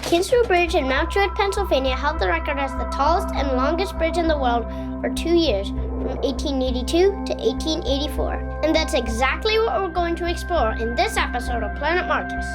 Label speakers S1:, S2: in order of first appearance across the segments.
S1: Kinzua Bridge in MacLeod, Pennsylvania held the record as the tallest and longest bridge in the world for 2 years, from 1882 to 1884. And that's exactly what we're going to explore in this episode of Planet Marcus.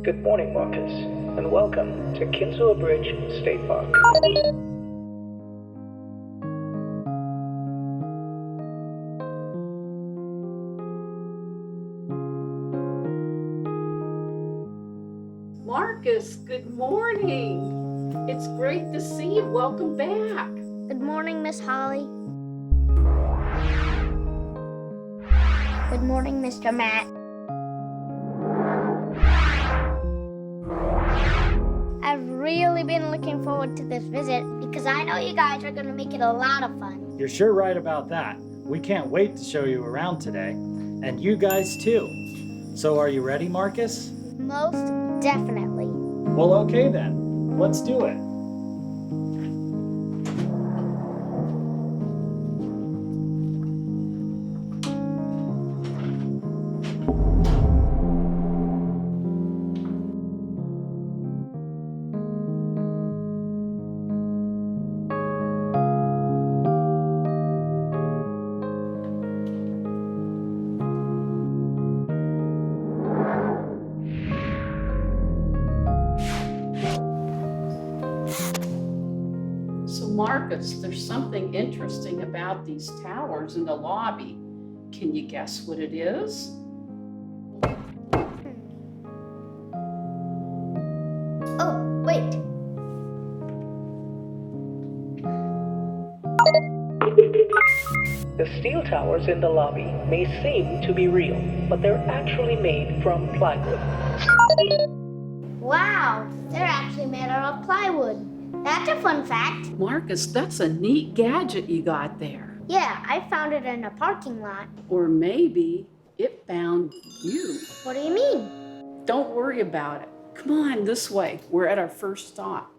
S2: Good morning, Marcus, and welcome to Kinzua Bridge State Park.
S3: Marcus, good morning. It's great to see you. Welcome back.
S1: Good morning, Miss Holly. Good morning, Mr. Matt. I've really been looking forward to this visit because I know you guys are going to make it a lot of fun.
S4: You're sure right about that. We can't wait to show you around today. And you guys too. So are you ready, Marcus?
S1: Most definitely.
S4: Well, okay then. Let's do it.
S3: Marcus, there's something interesting about these towers in the lobby. Can you guess what it is?
S1: Oh, wait.
S2: The steel towers in the lobby may seem to be real, but they're actually made from plywood.
S1: Wow, they're actually made out of plywood. That's a fun fact.
S3: Marcus, that's a neat gadget you got there.
S1: Yeah, I found it in a parking lot.
S3: Or maybe it found you.
S1: What do you mean?
S3: Don't worry about it. Come on, this way. We're at our first stop.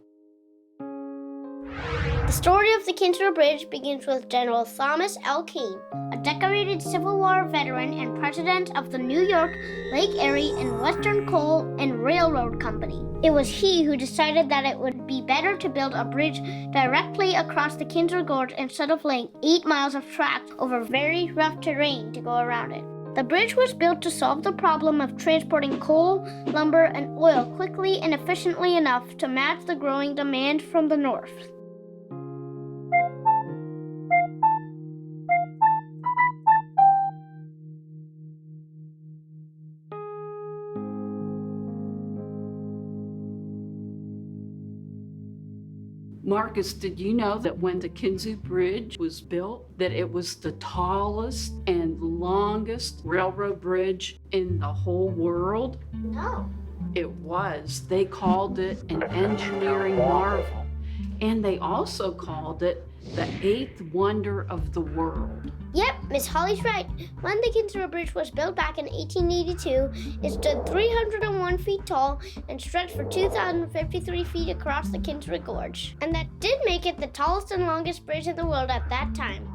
S1: The story of the Kinzua Bridge begins with General Thomas L. Keane, a decorated Civil War veteran and president of the New York, Lake Erie, and Western Coal and Railroad Company. It was he who decided that it would be better to build a bridge directly across the Kinzua Gorge instead of laying 8 miles of tracks over very rough terrain to go around it. The bridge was built to solve the problem of transporting coal, lumber, and oil quickly and efficiently enough to match the growing demand from the north.
S3: Marcus, did you know that when the Kinzua Bridge was built, that it was the tallest and longest railroad bridge in the whole world?
S1: No.
S3: It was. They called it an engineering marvel. And they also called it the eighth wonder of the world.
S1: Yep, Miss Holly's right. When the Kinzua Bridge was built back in 1882, it stood 301 feet tall and stretched for 2,053 feet across the Kinzua Gorge. And that did make it the tallest and longest bridge in the world at that time.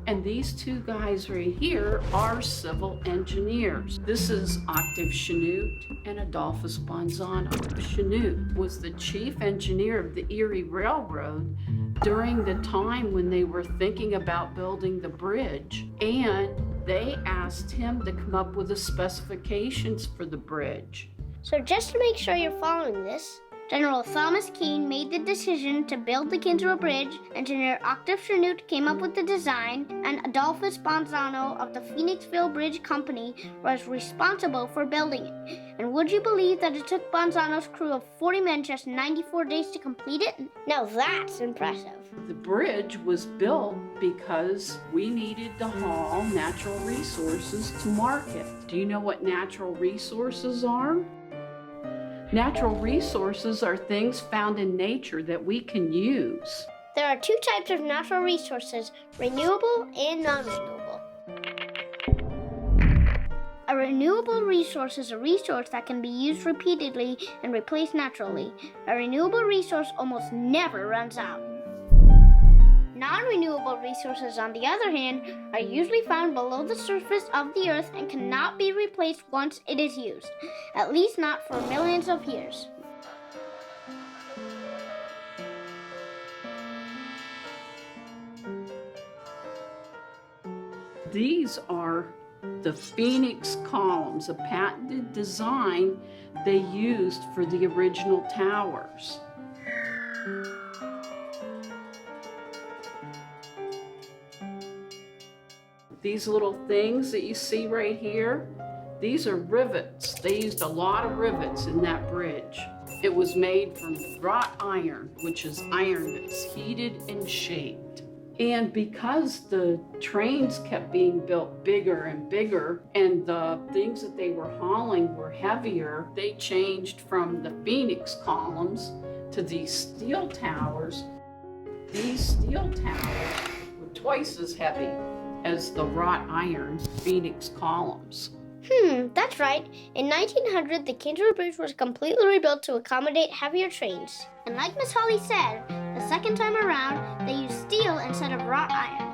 S3: And these two guys right here are civil engineers. This is Octave Chanute and Adolphus Bonzano. Chanute was the chief engineer of the Erie Railroad during the time when they were thinking about building the bridge, and they asked him to come up with the specifications for the bridge.
S1: So just to make sure you're following this, General Thomas Keane made the decision to build the Kinzua Bridge, Engineer Octave Chanute came up with the design, and Adolphus Bonzano of the Phoenixville Bridge Company was responsible for building it. And would you believe that it took Bonzano's crew of 40 men just 94 days to complete it? Now that's impressive.
S3: The bridge was built because we needed to haul natural resources to market. Do you know what natural resources are? Natural resources are things found in nature that we can use.
S1: There are two types of natural resources, renewable and non-renewable. A renewable resource is a resource that can be used repeatedly and replaced naturally. A renewable resource almost never runs out. Non-renewable resources, on the other hand, are usually found below the surface of the earth and cannot be replaced once it is used, at least not for millions of years.
S3: These are the Phoenix columns, a patented design they used for the original towers. These little things that you see right here, these are rivets. They used a lot of rivets in that bridge. It was made from wrought iron, which is iron that's heated and shaped. And because the trains kept being built bigger and bigger, and the things that they were hauling were heavier, they changed from the Phoenix columns to these steel towers. These steel towers were twice as heavy as the wrought iron Phoenix columns.
S1: That's right. In 1900, the Kinzua Bridge was completely rebuilt to accommodate heavier trains. And like Miss Holly said, the second time around, they used steel instead of wrought iron.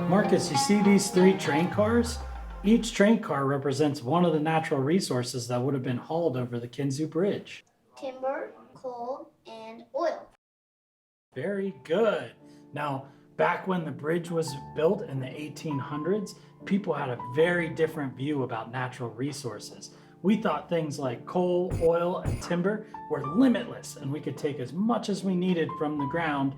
S4: Marcus, you see these 3 train cars? Each train car represents one of the natural resources that would have been hauled over the Kinzua Bridge.
S1: Timber, coal, and oil.
S4: Very good. Now, back when the bridge was built in the 1800s, people had a very different view about natural resources. We thought things like coal, oil, and timber were limitless, and we could take as much as we needed from the ground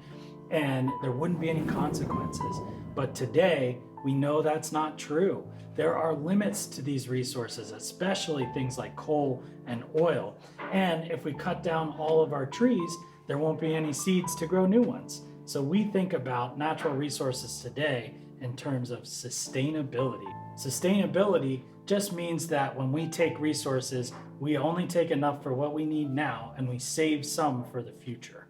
S4: and there wouldn't be any consequences. But today, we know that's not true. There are limits to these resources, especially things like coal and oil. And if we cut down all of our trees, there won't be any seeds to grow new ones. So we think about natural resources today in terms of sustainability. Sustainability just means that when we take resources, we only take enough for what we need now and we save some for the future.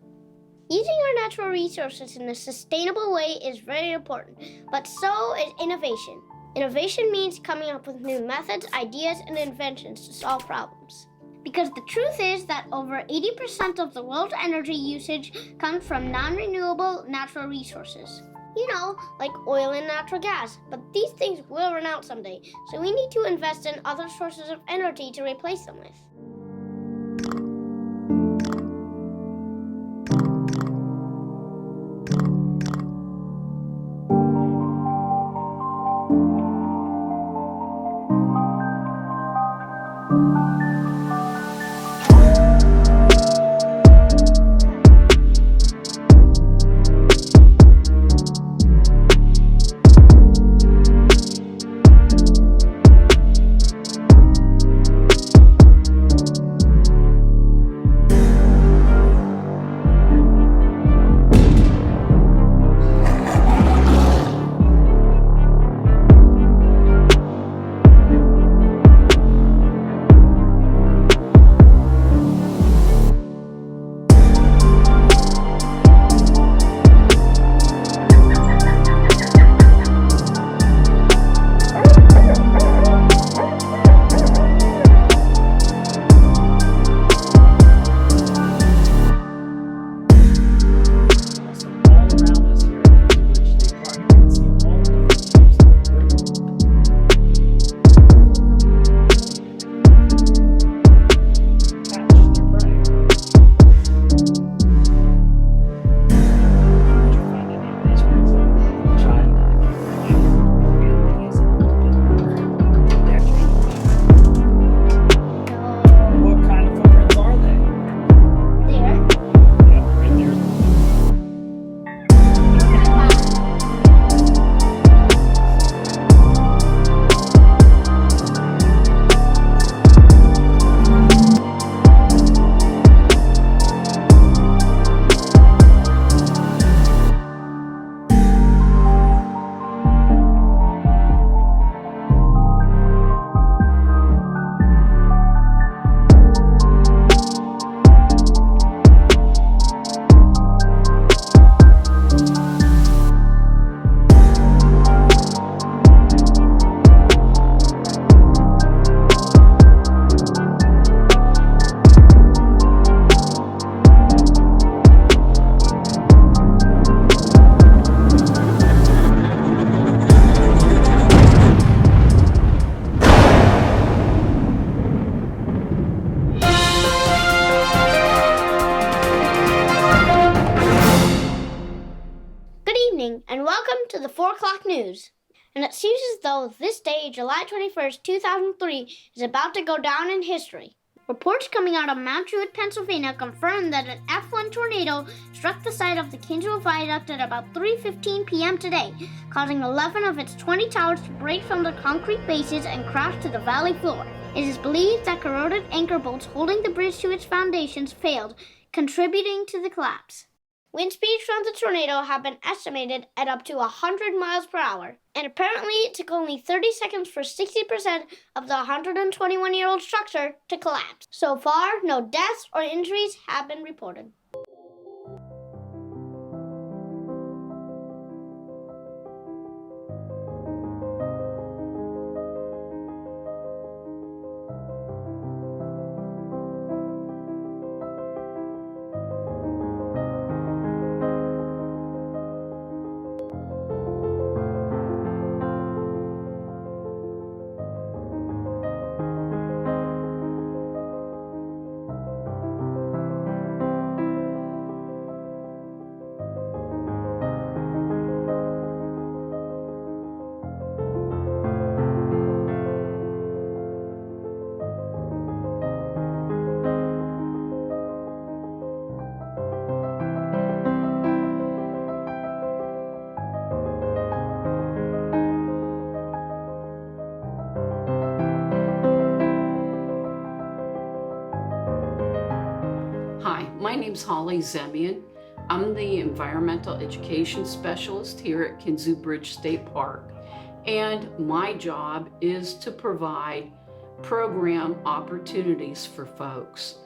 S1: Using our natural resources in a sustainable way is very important, but so is innovation. Innovation means coming up with new methods, ideas, and inventions to solve problems. Because the truth is that over 80% of the world's energy usage comes from non-renewable natural resources. You know, like oil and natural gas. But these things will run out someday, so we need to invest in other sources of energy to replace them with. And welcome to the 4 o'clock news. And it seems as though this day, July 21st, 2003, is about to go down in history. Reports coming out of Mount Druitt, Pennsylvania confirm that an F1 tornado struck the site of the Kinzua Viaduct at about 3:15 p.m. today, causing 11 of its 20 towers to break from their concrete bases and crash to the valley floor. It is believed that corroded anchor bolts holding the bridge to its foundations failed, contributing to the collapse. Wind speeds from the tornado have been estimated at up to 100 miles per hour, and apparently it took only 30 seconds for 60% of the 121-year-old structure to collapse. So far, no deaths or injuries have been reported.
S3: name's Holly Zemian. I'm the Environmental Education Specialist here at Kinzua Bridge State Park. And my job is to provide program opportunities for folks.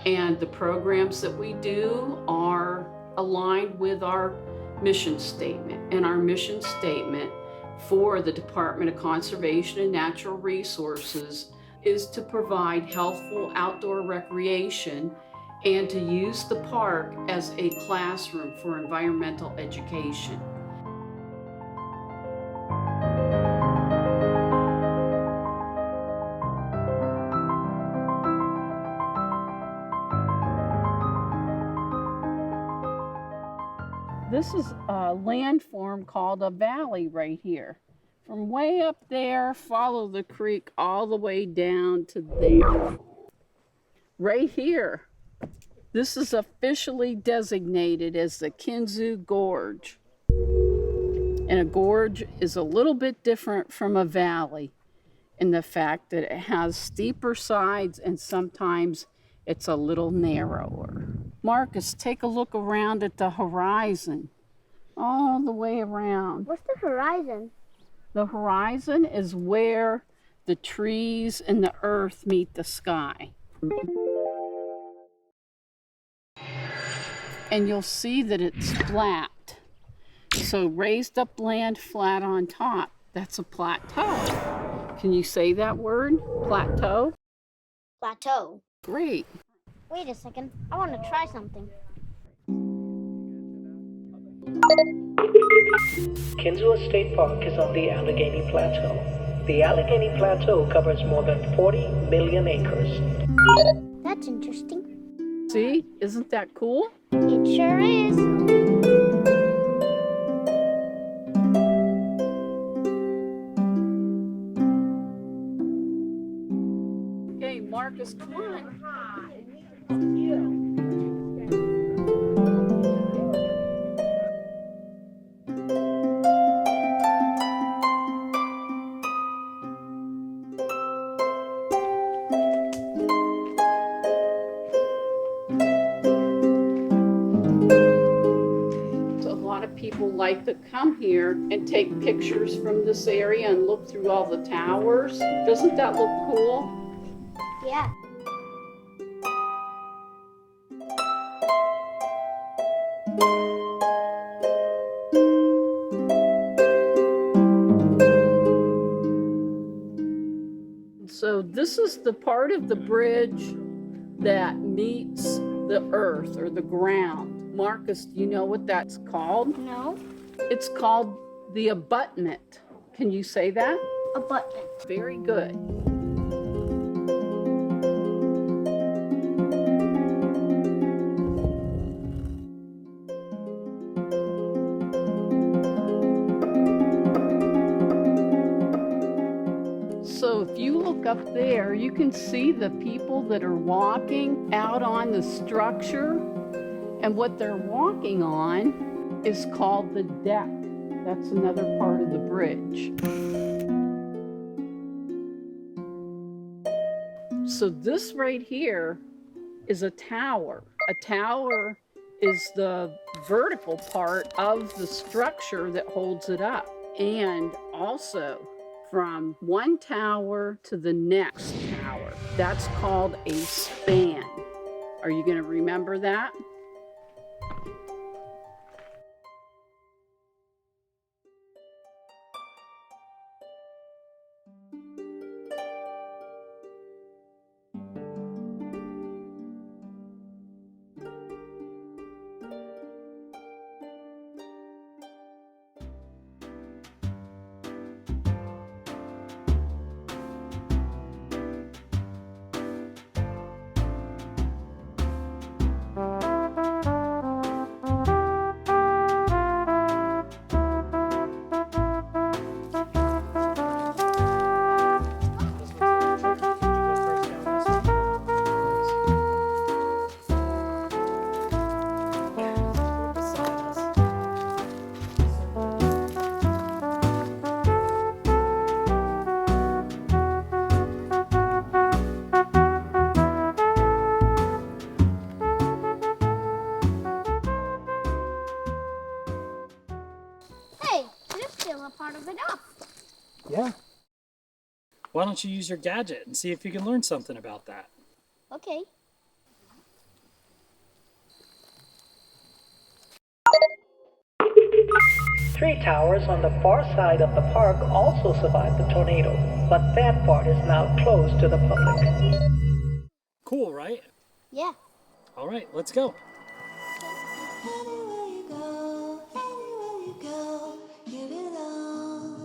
S3: And the programs that we do are aligned with our mission statement. And our mission statement for the Department of Conservation and Natural Resources is to provide healthful outdoor recreation and to use the park as a classroom for environmental education. This is a landform called a valley right here. From way up there, follow the creek all the way down to there. Right here, this is officially designated as the Kinzua Gorge. And a gorge is a little bit different from a valley in the fact that it has steeper sides and sometimes it's a little narrower. Marcus, take a look around at the horizon, all the way around.
S1: What's the horizon?
S3: The horizon is where the trees and the earth meet the sky. And you'll see that it's flat. So raised up land flat on top, that's a plateau. Can you say that word? Plateau?
S1: Plateau.
S3: Great.
S1: Wait a second. I want to try something.
S2: Kinzua State Park is on the Allegheny Plateau. The Allegheny Plateau covers more than 40 million acres.
S1: That's interesting.
S3: See? Isn't that cool?
S1: It sure is.
S3: Okay, Marcus, come on. People like to come here and take pictures from this area and look through all the towers. Doesn't that look cool?
S1: Yeah.
S3: So this is the part of the bridge that meets the earth or the ground. Marcus, do you know what that's called?
S1: No.
S3: It's called the abutment. Can you say that?
S1: Abutment.
S3: Very good. So if you look up there, you can see the people that are walking out on the structure. And what they're walking on is called the deck. That's another part of the bridge. So this right here is a tower. A tower is the vertical part of the structure that holds it up. And also from one tower to the next tower. That's called a span. Are you going to remember that?
S1: seal a part of it off.
S4: Yeah. Why don't you use your gadget and see if you can learn something about that?
S1: Okay.
S2: Three towers on the far side of the park also survived the tornado, but that part is now closed to the public.
S4: Cool, right?
S1: Yeah.
S4: All right, let's go.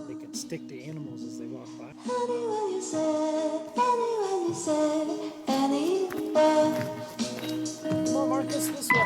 S4: They can stick to animals as they walk by. Come on, Marcus, this way.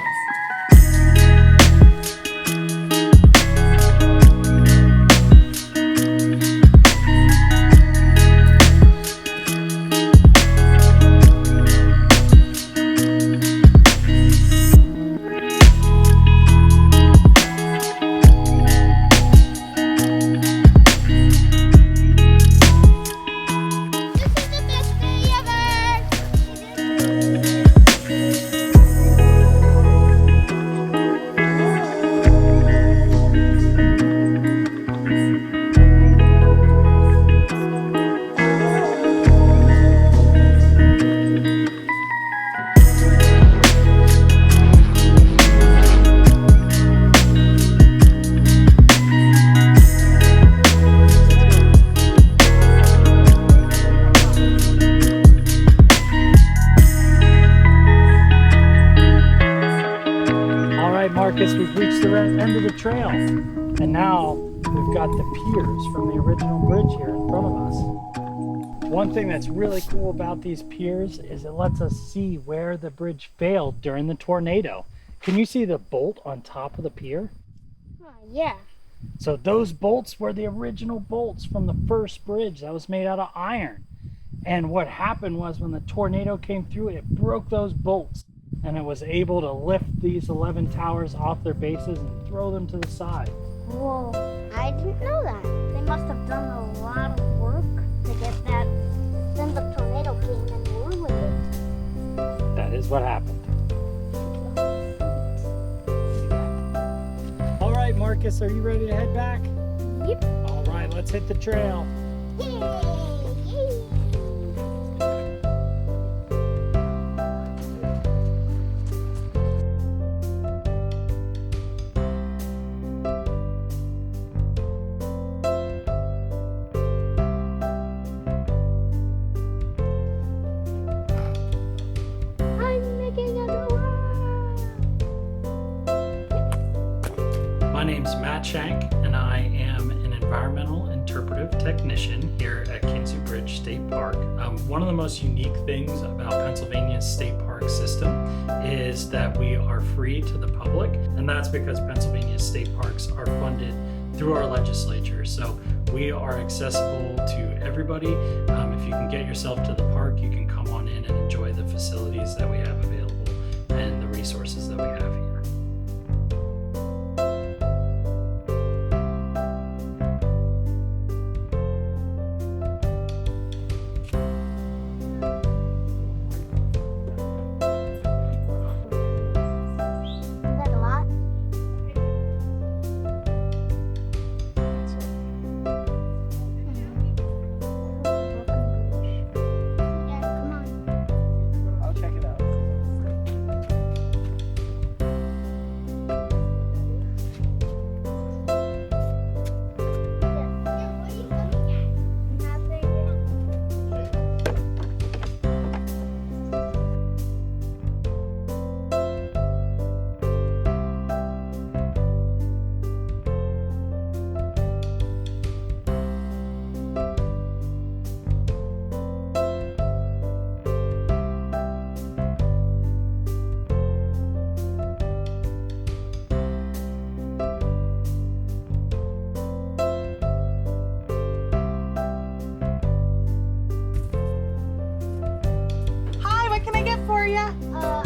S4: Marcus, we've reached the end of the trail, and now we've got the piers from the original bridge here in front of us. One thing that's really cool about these piers is it lets us see where the bridge failed during the tornado. Can you see the bolt on top of the pier?
S1: Yeah.
S4: So those bolts were the original bolts from the first bridge that was made out of iron. And what happened was when the tornado came through, it broke those bolts, and it was able to lift these 11 towers off their bases and throw them to the side.
S1: Whoa, I didn't know that. They must have done a lot of work to get that. Then the tornado came and ruined it.
S4: That is what happened. All right, Marcus, are you ready to head back?
S1: Yep.
S4: All right, let's hit the trail.
S1: Yay!
S4: My name's Matt Shank, and I am an environmental interpretive technician here at Kinzua Bridge State Park. One of the most unique things about Pennsylvania's state park system is that we are free to the public, and that's because Pennsylvania's state parks are funded through our legislature. So we are accessible to everybody. If you can get yourself to the park, you can come on in and enjoy the facilities that we have available and the resources that we have here.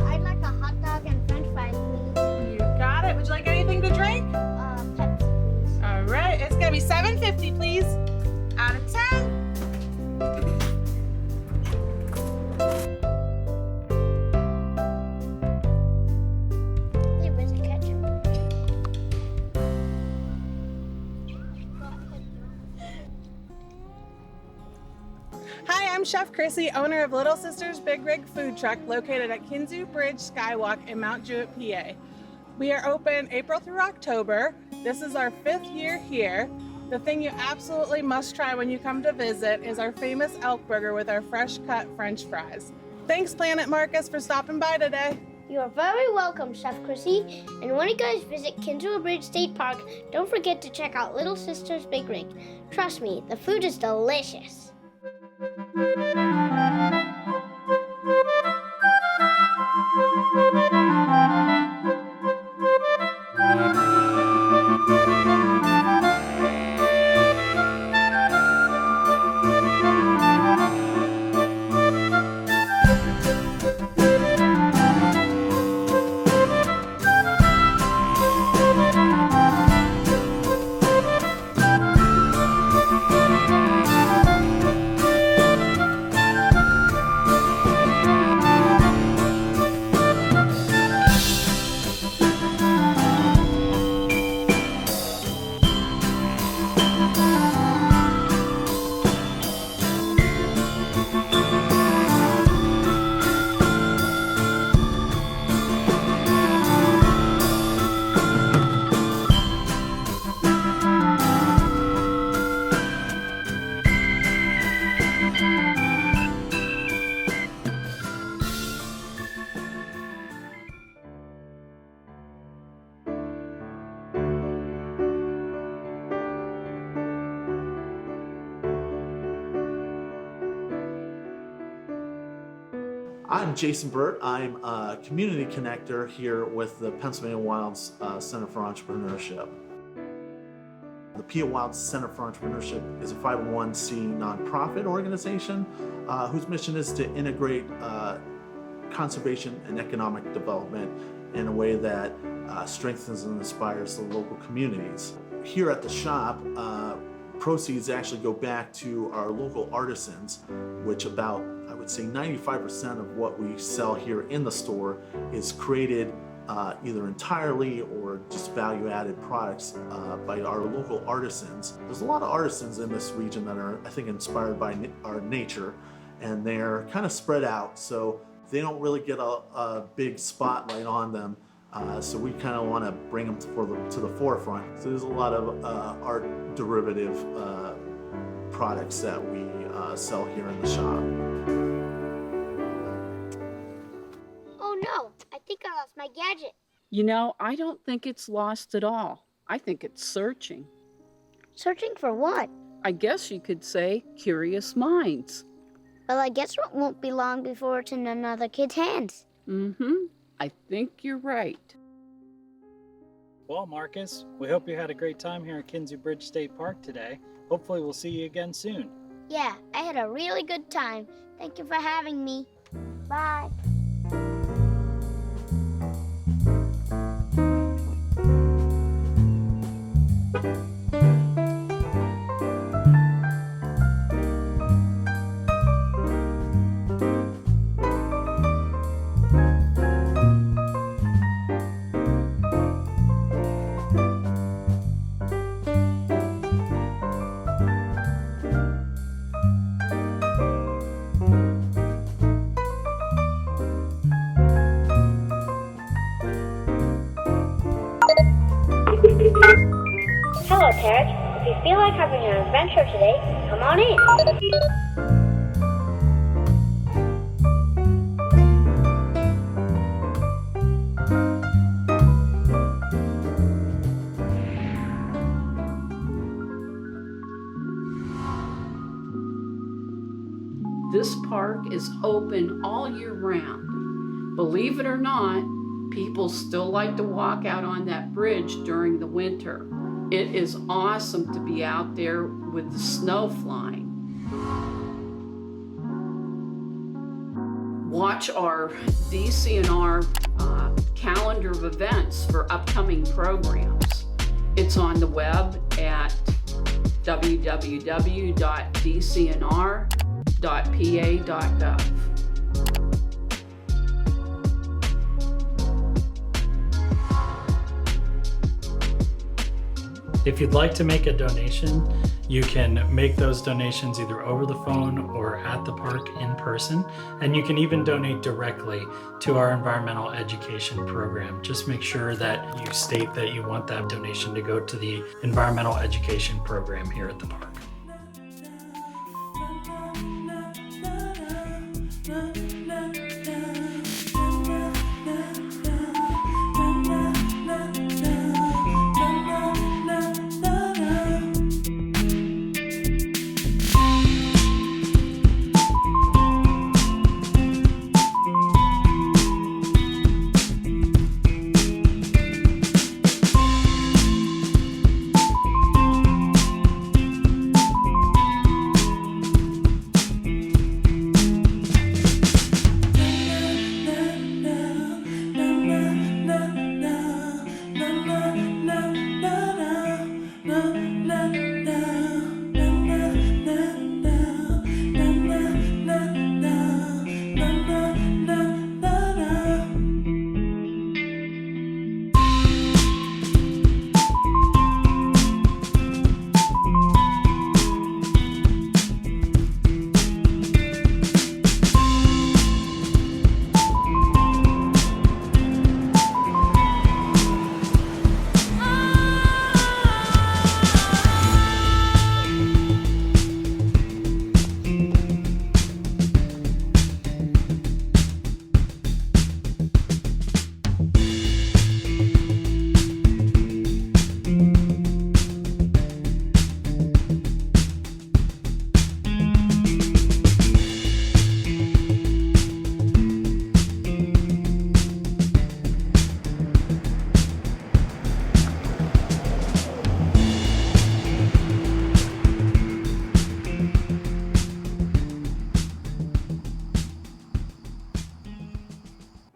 S1: I'd like a hot dog and french fries, please.
S5: You got it. Would you like anything to drink?
S1: Pepsi, please.
S5: All right. It's going to be $7.50, please. Out of 10.
S1: Hey, where's the ketchup?
S5: Hi, I'm Chef Chrissy, owner of Little Sisters Big Rig Food Truck located at Kinzua Bridge Skywalk in Mount Jewett, PA. We are open April through October. This is our 5th year here. The thing you absolutely must try when you come to visit is our famous elk burger with our fresh cut French fries. Thanks, Planet Marcus, for stopping by today.
S1: You are very welcome, Chef Chrissy. And when you guys visit Kinzua Bridge State Park, don't forget to check out Little Sisters Big Rig. Trust me, the food is delicious.
S6: I'm Jason Burt. I'm a community connector here with the Pennsylvania Wilds Center for Entrepreneurship. The PA Wilds Center for Entrepreneurship is a 501c nonprofit organization whose mission is to integrate conservation and economic development in a way that strengthens and inspires the local communities. Here at the shop, proceeds actually go back to our local artisans, which about, I would say, 95% of what we sell here in the store is created either entirely or just value-added products by our local artisans. There's a lot of artisans in this region that are, I think, inspired by our nature, and they're kind of spread out, so they don't really get a big spotlight on them. So we kind of want to bring them to the forefront. So there's a lot of art derivative products that we sell here in the shop.
S1: Oh no, I think I lost my gadget.
S3: You know, I don't think it's lost at all. I think it's searching.
S1: Searching for what?
S3: I guess you could say curious minds.
S1: Well, I guess it won't be long before it's in another kid's hands.
S3: I think you're right.
S4: Well, Marcus, we hope you had a great time here at Kinzua Bridge State Park today. Hopefully we'll see you again soon.
S1: Yeah, I had a really good time. Thank you for having me. Bye. Hello, Terrence. If you feel like having an adventure today, come on in.
S3: This park is open all year round. Believe it or not, people still like to walk out on that bridge during the winter. It is awesome to be out there with the snow flying. Watch our DCNR calendar of events for upcoming programs. It's on the web at www.dcnr.pa.gov.
S4: If you'd like to make a donation, you can make those donations either over the phone or at the park in person, and you can even donate directly to our environmental education program. Just make sure that you state that you want that donation to go to the environmental education program here at the park.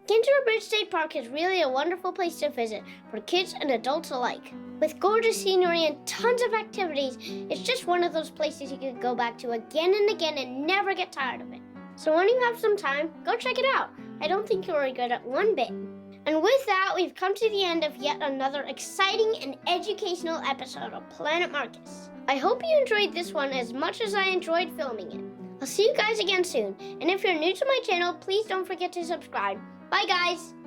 S1: Kinzua Bridge State Park is really a wonderful place to visit for kids and adults alike. With gorgeous scenery and tons of activities, it's just one of those places you could go back to again and again and never get tired of it. So when you have some time, go check it out. I don't think you'll regret it one bit. And with that, we've come to the end of yet another exciting and educational episode of Planet Marcus. I hope you enjoyed this one as much as I enjoyed filming it. I'll see you guys again soon. And if you're new to my channel, please don't forget to subscribe. Bye guys!